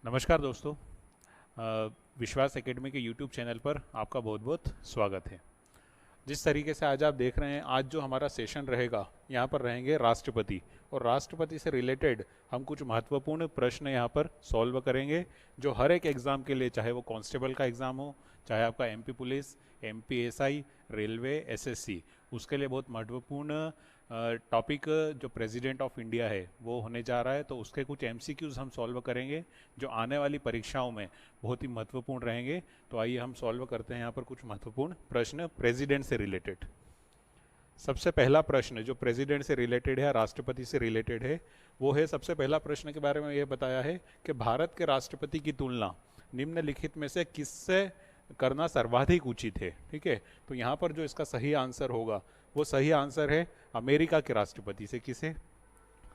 नमस्कार दोस्तों। विश्वास एकेडमी के यूट्यूब चैनल पर आपका बहुत बहुत स्वागत है। जिस तरीके से आज आप देख रहे हैं, आज जो हमारा सेशन रहेगा, यहाँ पर रहेंगे राष्ट्रपति, और राष्ट्रपति से रिलेटेड हम कुछ महत्वपूर्ण प्रश्न यहाँ पर सॉल्व करेंगे, जो हर एक एग्ज़ाम के लिए, चाहे वो कांस्टेबल का एग्ज़ाम हो, चाहे आपका MP police, MP SI, railway, SSC, उसके लिए बहुत महत्वपूर्ण टॉपिक जो प्रेसिडेंट ऑफ इंडिया है वो होने जा रहा है। तो उसके कुछ एमसीक्यूज़ हम सॉल्व करेंगे जो आने वाली परीक्षाओं में बहुत ही महत्वपूर्ण रहेंगे। तो आइए हम सॉल्व करते हैं यहाँ पर कुछ महत्वपूर्ण प्रश्न प्रेसिडेंट से रिलेटेड। सबसे पहला प्रश्न जो प्रेसिडेंट से रिलेटेड है, राष्ट्रपति से रिलेटेड है, वो है, सबसे पहला प्रश्न के बारे में ये बताया है कि भारत के राष्ट्रपति की तुलना निम्नलिखित में से किससे करना सर्वाधिक उचित है। ठीक है, तो यहाँ पर जो इसका सही आंसर होगा वो सही आंसर है अमेरिका के राष्ट्रपति से। किसे?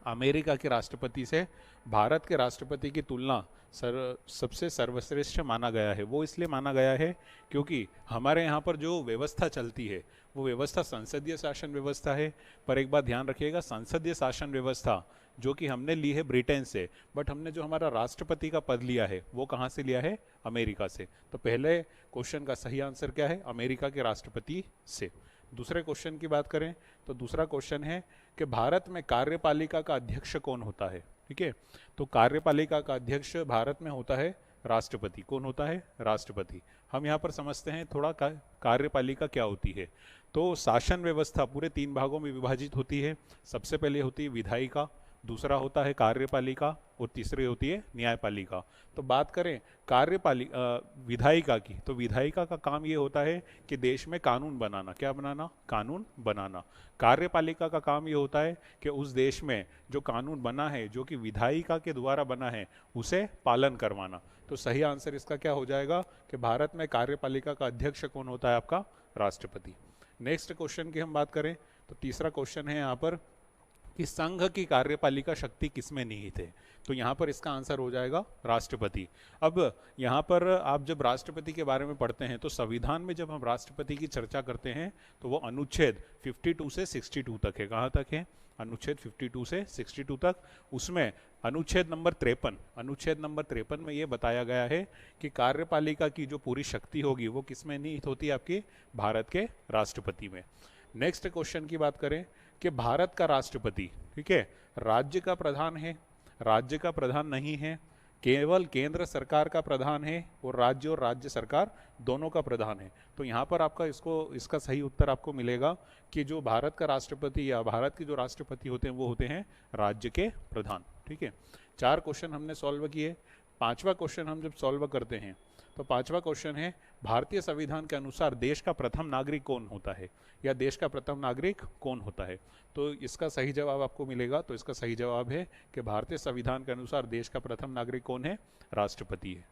अमेरिका के राष्ट्रपति से भारत के राष्ट्रपति की तुलना सबसे सर्वश्रेष्ठ माना गया है। वो इसलिए माना गया है क्योंकि हमारे यहाँ पर जो व्यवस्था चलती है वो व्यवस्था संसदीय शासन व्यवस्था है। पर एक बात ध्यान रखिएगा, संसदीय शासन व्यवस्था जो कि हमने ली है ब्रिटेन से, बट हमने जो हमारा राष्ट्रपति का पद लिया है वो कहाँ से लिया है? अमेरिका से। तो पहले क्वेश्चन का सही आंसर क्या है? अमेरिका के राष्ट्रपति से। दूसरे क्वेश्चन की बात करें तो दूसरा क्वेश्चन है कि भारत में कार्यपालिका का अध्यक्ष कौन होता है? ठीक है, तो कार्यपालिका का अध्यक्ष भारत में होता है राष्ट्रपति। कौन होता है? राष्ट्रपति। हम यहाँ पर समझते हैं थोड़ा कार्यपालिका क्या होती है। तो शासन व्यवस्था पूरे 3 भागों में विभाजित होती है। सबसे पहले होती है विधायिका, दूसरा होता है कार्यपालिका, और तीसरी होती है न्यायपालिका। तो बात करें विधायिका की, तो विधायिका का काम ये होता है कि देश में कानून बनाना। क्या बनाना? कानून बनाना। कार्यपालिका का काम ये होता है कि उस देश में जो कानून बना है, जो कि विधायिका के द्वारा बना है, उसे पालन करवाना। तो सही आंसर इसका क्या हो जाएगा कि भारत में कार्यपालिका का अध्यक्ष कौन होता है? आपका राष्ट्रपति। नेक्स्ट क्वेश्चन की हम बात करें तो तीसरा क्वेश्चन है यहाँ पर कि संघ की कार्यपालिका शक्ति किसमें निहित है? तो यहाँ पर इसका आंसर हो जाएगा राष्ट्रपति। अब यहाँ पर आप जब राष्ट्रपति के बारे में पढ़ते हैं तो संविधान में जब हम राष्ट्रपति की चर्चा करते हैं तो वो अनुच्छेद 52 से 62 तक है। कहाँ तक है? अनुच्छेद 52 से 62 तक। उसमें अनुच्छेद नंबर 53 में ये बताया गया है कि कार्यपालिका की जो पूरी शक्ति होगी वो किसमें निहित होती है? आपकी भारत के राष्ट्रपति में। नेक्स्ट क्वेश्चन की बात करें कि भारत का राष्ट्रपति, ठीक है, राज्य का प्रधान है, राज्य का प्रधान नहीं है, केवल केंद्र सरकार का प्रधान है, और राज्य सरकार दोनों का प्रधान है। तो यहाँ पर आपका इसका सही उत्तर आपको मिलेगा कि जो भारत का राष्ट्रपति या भारत के जो राष्ट्रपति होते हैं वो होते हैं राज्य के प्रधान। ठीक है, 4 क्वेश्चन हमने सॉल्व किए। 5वां क्वेश्चन हम जब सॉल्व करते हैं तो 5वां क्वेश्चन है, भारतीय संविधान के अनुसार देश का प्रथम नागरिक कौन होता है, या देश का प्रथम नागरिक कौन होता है? तो इसका सही जवाब आपको मिलेगा। तो इसका सही जवाब है कि भारतीय संविधान के अनुसार देश का प्रथम नागरिक कौन है? राष्ट्रपति है।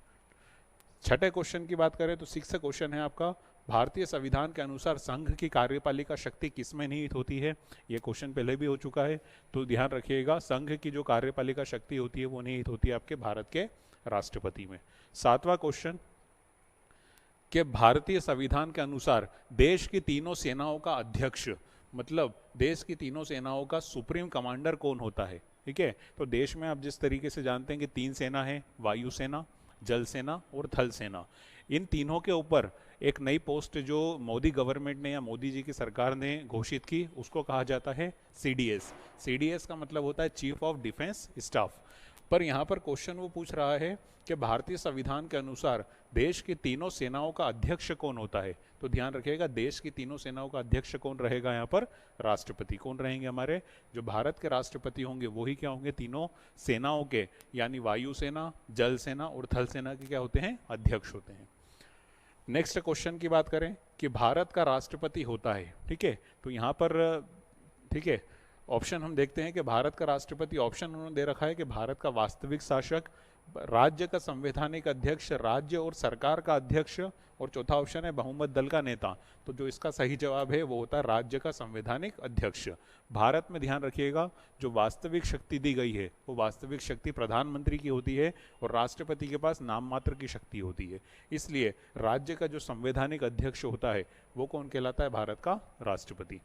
6ठे क्वेश्चन की बात करें तो 6th क्वेश्चन है आपका, भारतीय संविधान के अनुसार संघ की कार्यपालिका शक्ति किसमें निहित होती है? ये क्वेश्चन पहले भी हो चुका है, तो ध्यान रखिएगा, संघ की जो कार्यपालिका शक्ति होती है वो निहित होती है आपके भारत के राष्ट्रपति में। 7वां क्वेश्चन कि भारतीय संविधान के अनुसार देश की तीनों सेनाओं का अध्यक्ष, मतलब देश की तीनों सेनाओं का सुप्रीम कमांडर कौन होता है? ठीक है, तो देश में आप जिस तरीके से जानते हैं कि 3 सेना है, वायुसेना, जल सेना और थल सेना। इन तीनों के ऊपर एक नई पोस्ट जो मोदी गवर्नमेंट ने या मोदी जी की सरकार ने घोषित की, उसको कहा जाता है सीडीएस। सीडीएस का मतलब होता है चीफ ऑफ डिफेंस स्टाफ। पर यहाँ पर क्वेश्चन वो पूछ रहा है कि भारतीय संविधान के अनुसार देश की तीनों सेनाओं का अध्यक्ष कौन होता है? तो ध्यान रखिएगा, देश की तीनों सेनाओं का अध्यक्ष कौन रहेगा? यहाँ पर राष्ट्रपति। कौन रहेंगे? हमारे जो भारत के राष्ट्रपति होंगे वही क्या होंगे? तीनों सेनाओं के, यानी वायुसेना, जल सेना और थल सेना के क्या होते हैं? अध्यक्ष होते हैं। नेक्स्ट क्वेश्चन की बात करें कि भारत का राष्ट्रपति होता है, ठीक है, तो यहाँ पर, ठीक है, ऑप्शन हम देखते हैं कि भारत का राष्ट्रपति, ऑप्शन उन्होंने दे रखा है कि भारत का वास्तविक शासक, राज्य का संवैधानिक अध्यक्ष, राज्य और सरकार का अध्यक्ष, और चौथा ऑप्शन है बहुमत दल का नेता। तो जो इसका सही जवाब है वो होता है राज्य का संवैधानिक अध्यक्ष। भारत में ध्यान रखिएगा, जो वास्तविक शक्ति दी गई है वो वास्तविक शक्ति प्रधानमंत्री की होती है, और राष्ट्रपति के पास नाम मात्र की शक्ति होती है। इसलिए राज्य का जो संवैधानिक अध्यक्ष होता है वो कौन कहलाता है? भारत का राष्ट्रपति।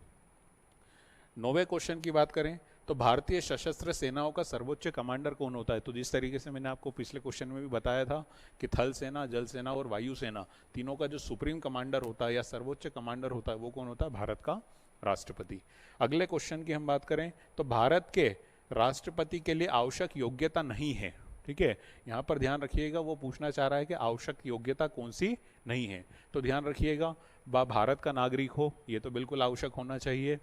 9वें क्वेश्चन की बात करें तो भारतीय सशस्त्र सेनाओं का सर्वोच्च कमांडर कौन होता है? तो जिस तरीके से मैंने आपको पिछले क्वेश्चन में भी बताया था कि थल सेना, जल सेना और वायु सेना तीनों का जो सुप्रीम कमांडर होता है या सर्वोच्च कमांडर होता है वो कौन होता है? भारत का राष्ट्रपति। अगले क्वेश्चन की हम बात करें तो भारत के राष्ट्रपति के लिए आवश्यक योग्यता नहीं है, ठीक है। यहाँ पर ध्यान रखिएगा, वो पूछना चाह रहा है कि आवश्यक योग्यता कौन सी नहीं है। तो ध्यान रखिएगा, वह भारत का नागरिक हो, ये तो बिल्कुल आवश्यक होना चाहिए।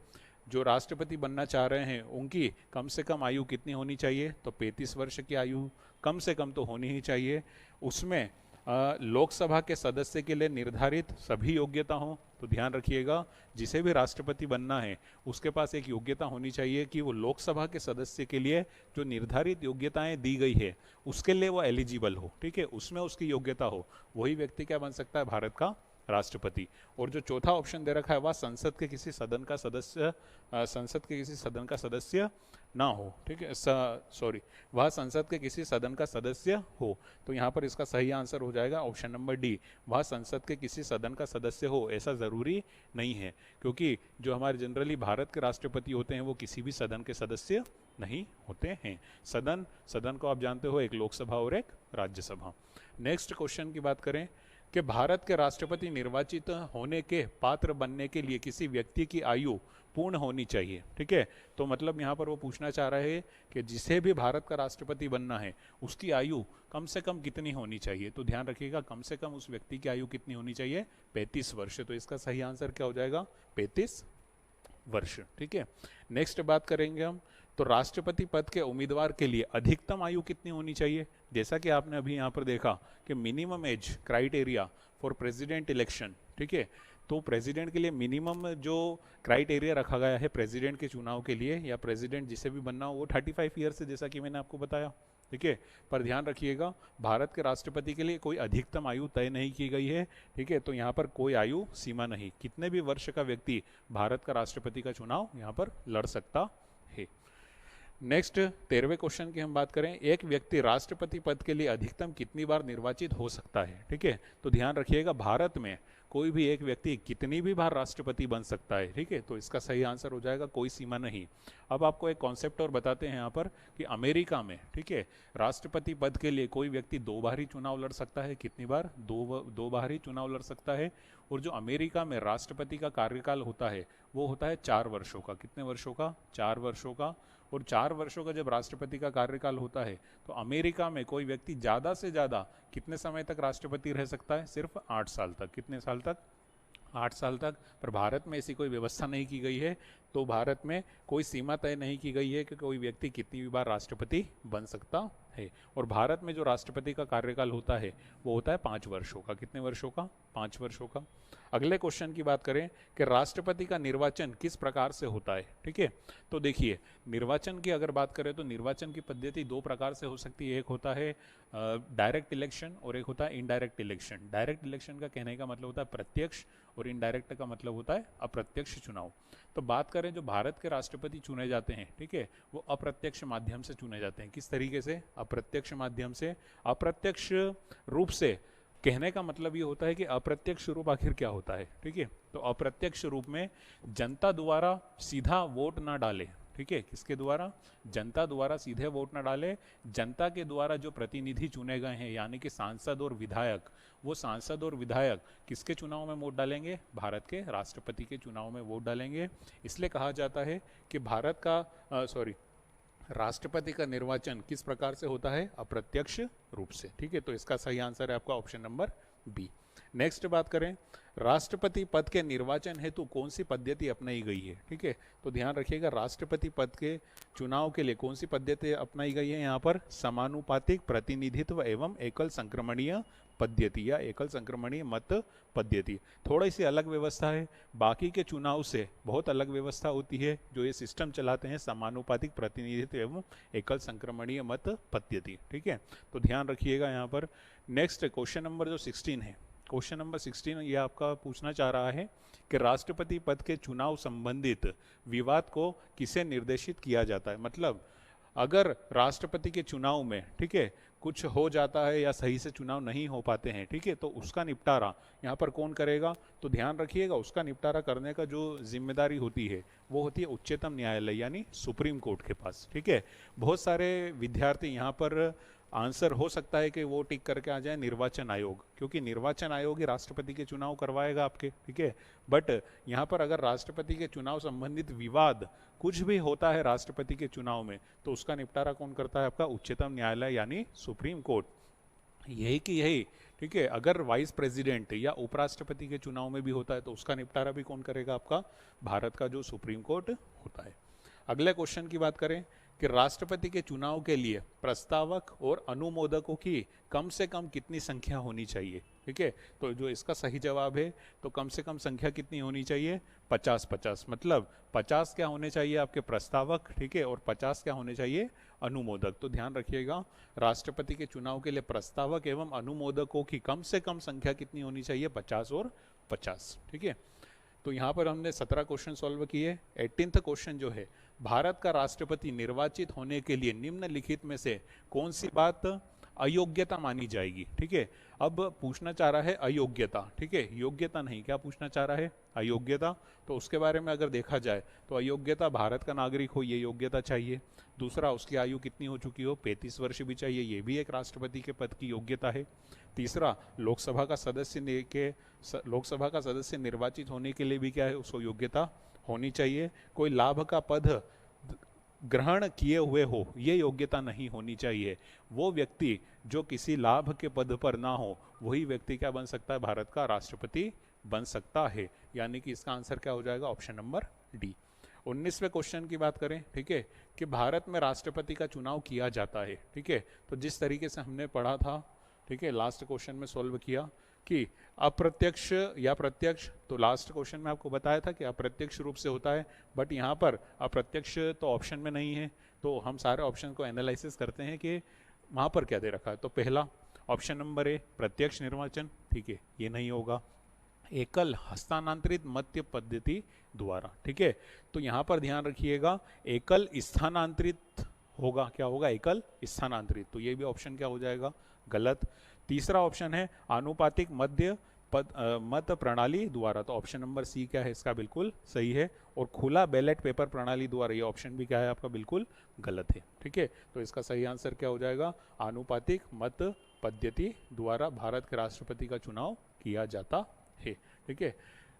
जो राष्ट्रपति बनना चाह रहे हैं उनकी कम से कम आयु कितनी होनी चाहिए? तो 35 वर्ष की आयु कम से कम तो होनी ही चाहिए। उसमें लोकसभा के सदस्य के लिए निर्धारित सभी योग्यता हों। तो ध्यान रखिएगा, जिसे भी राष्ट्रपति बनना है उसके पास एक योग्यता होनी चाहिए कि वो लोकसभा के सदस्य के लिए जो निर्धारित योग्यताएं दी गई है उसके लिए वो एलिजिबल हो, ठीक है, उसमें उसकी योग्यता हो, वही व्यक्ति क्या बन सकता है? भारत का राष्ट्रपति। और जो चौथा ऑप्शन दे रखा है वह संसद के किसी सदन का सदस्य ना हो, ठीक है, सॉरी, वह संसद के किसी सदन का सदस्य हो। तो यहाँ पर इसका सही आंसर हो जाएगा ऑप्शन नंबर डी, वह संसद के किसी सदन का सदस्य हो। ऐसा ज़रूरी नहीं है, क्योंकि जो हमारे जनरली भारत के राष्ट्रपति होते हैं वो किसी भी सदन के सदस्य नहीं होते हैं। सदन को आप जानते हो, एक लोकसभा और एक राज्यसभा। नेक्स्ट क्वेश्चन की बात करें कि भारत के राष्ट्रपति निर्वाचित होने के पात्र बनने के लिए किसी व्यक्ति की आयु पूर्ण होनी चाहिए, ठीक है। तो मतलब यहाँ पर वो पूछना चाह रहे हैं कि जिसे भी भारत का राष्ट्रपति बनना है उसकी आयु कम से कम कितनी होनी चाहिए? तो ध्यान रखिएगा, कम से कम उस व्यक्ति की आयु कितनी होनी चाहिए? 35 वर्ष। तो इसका सही आंसर क्या हो जाएगा? 35 वर्ष, ठीक है। नेक्स्ट बात करेंगे हम, तो राष्ट्रपति पद के उम्मीदवार के लिए अधिकतम आयु कितनी होनी चाहिए? जैसा कि आपने अभी यहाँ पर देखा कि minimum age criteria for president election, ठीक है, तो प्रेसिडेंट के लिए मिनिमम जो क्राइटेरिया रखा गया है प्रेसिडेंट के चुनाव के लिए या प्रेसिडेंट जिसे भी बनना हो वो 35 ईयर्स है, जैसा कि मैंने आपको बताया, ठीक है। पर ध्यान रखिएगा, भारत के राष्ट्रपति के लिए कोई अधिकतम आयु तय नहीं की गई है, ठीक है। तो यहाँ पर कोई आयु सीमा नहीं, कितने भी वर्ष का व्यक्ति भारत का राष्ट्रपति का चुनाव यहाँ पर लड़ सकता है। नेक्स्ट 13वें क्वेश्चन की हम बात करें, एक व्यक्ति राष्ट्रपति पद के लिए अधिकतम कितनी बार निर्वाचित हो सकता है, ठीक है। तो ध्यान रखिएगा, भारत में कोई भी एक व्यक्ति कितनी भी बार राष्ट्रपति बन सकता है, ठीक है। तो इसका सही आंसर हो जाएगा कोई सीमा नहीं। अब आपको एक कॉन्सेप्ट और बताते हैं यहाँ पर कि अमेरिका में, ठीक है, राष्ट्रपति पद के लिए कोई व्यक्ति 2 बार ही चुनाव लड़ सकता है। कितनी बार? दो बार ही चुनाव लड़ सकता है। और जो अमेरिका में राष्ट्रपति का कार्यकाल होता है वो होता है 4 वर्षों का। कितने वर्षों का? 4 वर्षों का। और 4 वर्षों का जब राष्ट्रपति का कार्यकाल होता है तो अमेरिका में कोई व्यक्ति ज़्यादा से ज़्यादा कितने समय तक राष्ट्रपति रह सकता है? सिर्फ 8 साल तक। कितने साल तक? 8 साल तक। पर भारत में ऐसी कोई व्यवस्था नहीं की गई है, तो भारत में कोई सीमा तय नहीं की गई है कि कोई व्यक्ति कितनी भी बार राष्ट्रपति बन सकता है। और भारत में जो राष्ट्रपति का कार्यकाल होता है वो होता है 5 वर्षों का। कितने वर्षों का? 5 वर्षों का। अगले क्वेश्चन की बात करें कि राष्ट्रपति का निर्वाचन किस प्रकार से होता है, ठीक है। तो देखिए, निर्वाचन की अगर बात करें तो निर्वाचन की पद्धति 2 प्रकार से हो सकती है। एक होता है डायरेक्ट इलेक्शन और एक होता है इनडायरेक्ट इलेक्शन। डायरेक्ट इलेक्शन का कहने का मतलब होता है प्रत्यक्ष और इनडायरेक्ट का मतलब होता है अप्रत्यक्ष चुनाव। तो बात करें जो भारत के राष्ट्रपति चुने जाते हैं, ठीक है, वो अप्रत्यक्ष माध्यम से चुने जाते हैं। किस तरीके से? अप्रत्यक्ष माध्यम से। अप्रत्यक्ष रूप से कहने का मतलब ये होता है कि अप्रत्यक्ष रूप आखिर क्या होता है, ठीक है। तो अप्रत्यक्ष रूप में जनता द्वारा सीधा वोट ना डाले, ठीक है। किसके द्वारा? जनता द्वारा सीधे वोट ना डाले, जनता के द्वारा जो प्रतिनिधि चुने गए हैं यानी कि सांसद और विधायक, वो सांसद और विधायक किसके चुनाव में वोट डालेंगे? भारत के राष्ट्रपति के चुनाव में वोट डालेंगे। इसलिए कहा जाता है कि भारत का राष्ट्रपति का निर्वाचन किस प्रकार से होता है? अप्रत्यक्ष रूप से, ठीक है। तो इसका सही आंसर है आपका ऑप्शन नंबर बी। नेक्स्ट बात करें, राष्ट्रपति पद के निर्वाचन हेतु कौन सी पद्धति अपनाई गई है, ठीक है। तो ध्यान रखिएगा, राष्ट्रपति पद के चुनाव के लिए कौन सी पद्धति अपनाई गई है? यहाँ पर समानुपातिक प्रतिनिधित्व एवं एकल संक्रमणीय पद्धति या एकल संक्रमणीय मत पद्धति। थोड़ी सी अलग व्यवस्था है, बाकी के चुनाव से बहुत अलग व्यवस्था होती है जो ये सिस्टम चलाते हैं, समानुपातिक प्रतिनिधित्व एवं एकल संक्रमणीय मत पद्धति, ठीक है। तो ध्यान रखिएगा यहाँ पर। नेक्स्ट क्वेश्चन नंबर जो 16 है, क्वेश्चन नंबर 16 ये आपका पूछना चाह रहा है कि राष्ट्रपति पद के चुनाव संबंधित विवाद को किसे निर्देशित किया जाता है। मतलब अगर राष्ट्रपति के चुनाव में, ठीक है, कुछ हो जाता है या सही से चुनाव नहीं हो पाते हैं, ठीक है, तो उसका निपटारा यहाँ पर कौन करेगा? तो ध्यान रखिएगा, उसका निपटारा करने का जो जिम्मेदारी होती है वो होती है उच्चतम न्यायालय यानी सुप्रीम कोर्ट के पास, ठीक है। बहुत सारे विद्यार्थी यहाँ पर आंसर हो सकता है कि वो टिक करके आ जाए निर्वाचन आयोग, क्योंकि निर्वाचन आयोग ही राष्ट्रपति के चुनाव करवाएगा आपके, ठीक है। बट यहाँ पर अगर राष्ट्रपति के चुनाव संबंधित विवाद कुछ भी होता है राष्ट्रपति के चुनाव में, तो उसका निपटारा कौन करता है? आपका उच्चतम न्यायालय यानी सुप्रीम कोर्ट। यही कि यही, ठीक है। अगर वाइस प्रेसिडेंट या उपराष्ट्रपति के चुनाव में भी होता है तो उसका निपटारा भी कौन करेगा? आपका भारत का जो सुप्रीम कोर्ट होता है। अगले क्वेश्चन की बात करें कि राष्ट्रपति के चुनाव के लिए प्रस्तावक और अनुमोदकों की कम से कम कितनी संख्या होनी चाहिए, ठीक है। तो जो इसका सही जवाब है, तो कम से कम संख्या कितनी होनी चाहिए? 50-50, मतलब 50 क्या होने चाहिए आपके प्रस्तावक, ठीक है, और 50 क्या होने चाहिए? अनुमोदक। तो ध्यान रखिएगा, राष्ट्रपति के चुनाव के लिए प्रस्तावक एवं अनुमोदकों की कम से कम संख्या कितनी होनी चाहिए? 50 और 50, ठीक है। तो यहाँ पर हमने 17 क्वेश्चन सॉल्व किए। 18th क्वेश्चन जो है, भारत का राष्ट्रपति निर्वाचित होने के लिए निम्नलिखित में से कौन सी बात अयोग्यता मानी जाएगी, ठीक है। अब पूछना चाह रहा है अयोग्यता, ठीक है, योग्यता नहीं, क्या पूछना चाह रहा है? अयोग्यता। तो उसके बारे में अगर देखा जाए तो अयोग्यता भारत का नागरिक हो, ये योग्यता चाहिए। दूसरा, उसकी आयु कितनी हो चुकी हो? 35 वर्ष भी चाहिए, ये भी एक राष्ट्रपति के पद की योग्यता है। तीसरा, लोकसभा का सदस्य निर्वाचित होने के लिए भी क्या है? उसको योग्यता होनी चाहिए। कोई लाभ का पद ग्रहण किए हुए हो, ये योग्यता नहीं होनी चाहिए। वो व्यक्ति जो किसी लाभ के पद पर ना हो, वही व्यक्ति क्या बन सकता है? भारत का राष्ट्रपति बन सकता है। यानी कि इसका आंसर क्या हो जाएगा? Option number D. 19वें क्वेश्चन की बात करें, ठीक है, कि भारत में राष्ट्रपति का चुनाव किया जाता है, ठीक है। तो जिस तरीके से हमने पढ़ा था, ठीक है, लास्ट क्वेश्चन में सॉल्व किया कि अप्रत्यक्ष या प्रत्यक्ष, तो लास्ट क्वेश्चन में आपको बताया था कि अप्रत्यक्ष रूप से होता है, बट यहाँ पर अप्रत्यक्ष तो ऑप्शन में नहीं है। तो हम सारे ऑप्शन को एनालिसिस करते हैं कि वहाँ पर क्या दे रखा है। तो पहला ऑप्शन नंबर ए, प्रत्यक्ष निर्वाचन, ठीक है, ये नहीं होगा। एकल हस्तांतरित मध्य पद्धति द्वारा, ठीक है। तो यहाँ पर ध्यान रखिएगा, एकल स्थानांतरित होगा, क्या होगा? एकल स्थानांतरित। तो ये भी ऑप्शन क्या हो जाएगा? गलत। तीसरा ऑप्शन है आनुपातिक मत प्रणाली द्वारा, तो ऑप्शन नंबर सी क्या है? इसका बिल्कुल सही है। और खुला बैलेट पेपर प्रणाली द्वारा, ये ऑप्शन भी क्या है आपका? बिल्कुल गलत है, ठीक है। तो इसका सही आंसर क्या हो जाएगा? आनुपातिक मत पद्धति द्वारा भारत के राष्ट्रपति का चुनाव किया जाता है, ठीक है।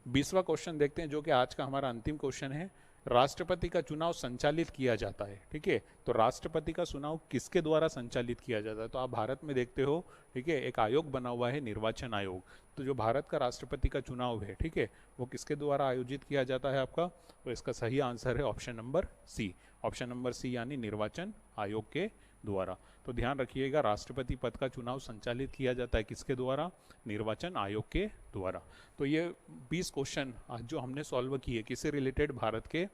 20वां क्वेश्चन देखते हैं, जो कि आज का हमारा अंतिम क्वेश्चन है। राष्ट्रपति का चुनाव संचालित किया जाता है, ठीक है। तो राष्ट्रपति का चुनाव किसके द्वारा संचालित किया जाता है? तो आप भारत में देखते हो, ठीक है, एक आयोग बना हुआ है, निर्वाचन आयोग। तो जो भारत का राष्ट्रपति का चुनाव है, ठीक है, वो किसके द्वारा आयोजित किया जाता है आपका? तो इसका सही आंसर है option number C. Option number C यानी निर्वाचन आयोग के द्वारा। तो ध्यान रखिएगा, राष्ट्रपति पद का चुनाव संचालित किया जाता है किसके द्वारा? निर्वाचन आयोग के द्वारा। तो ये 20 क्वेश्चन आज जो हमने सॉल्व किए, किससे रिलेटेड? भारत के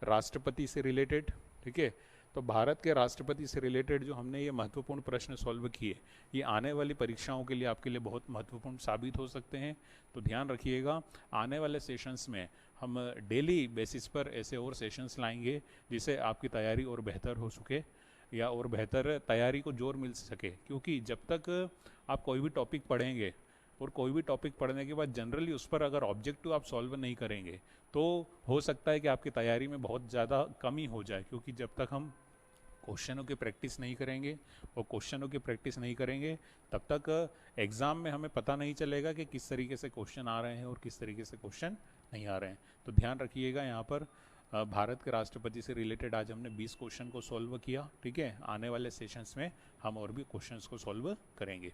राष्ट्रपति से रिलेटेड, ठीक है। तो भारत के राष्ट्रपति से रिलेटेड जो हमने ये महत्वपूर्ण प्रश्न सॉल्व किए, ये आने वाली परीक्षाओं के लिए आपके लिए बहुत महत्वपूर्ण साबित हो सकते हैं। तो ध्यान रखिएगा, आने वाले सेशंस में हम डेली बेसिस पर ऐसे और सेशंस लाएंगे जिससे आपकी तैयारी और बेहतर हो सके, या और बेहतर तैयारी को जोर मिल सके। क्योंकि जब तक आप कोई भी टॉपिक पढ़ेंगे और कोई भी टॉपिक पढ़ने के बाद जनरली उस पर अगर ऑब्जेक्टिव आप सॉल्व नहीं करेंगे, तो हो सकता है कि आपकी तैयारी में बहुत ज़्यादा कमी हो जाए। क्योंकि जब तक हम क्वेश्चनों की प्रैक्टिस नहीं करेंगे और क्वेश्चनों की प्रैक्टिस नहीं करेंगे, तब तक एग्ज़ाम में हमें पता नहीं चलेगा कि किस तरीके से क्वेश्चन आ रहे हैं और किस तरीके से क्वेश्चन नहीं आ रहे हैं। तो ध्यान रखिएगा, यहाँ पर भारत के राष्ट्रपति से रिलेटेड आज हमने 20 क्वेश्चन को सॉल्व किया, ठीक है। आने वाले सेशंस में हम और भी क्वेश्चंस को सॉल्व करेंगे।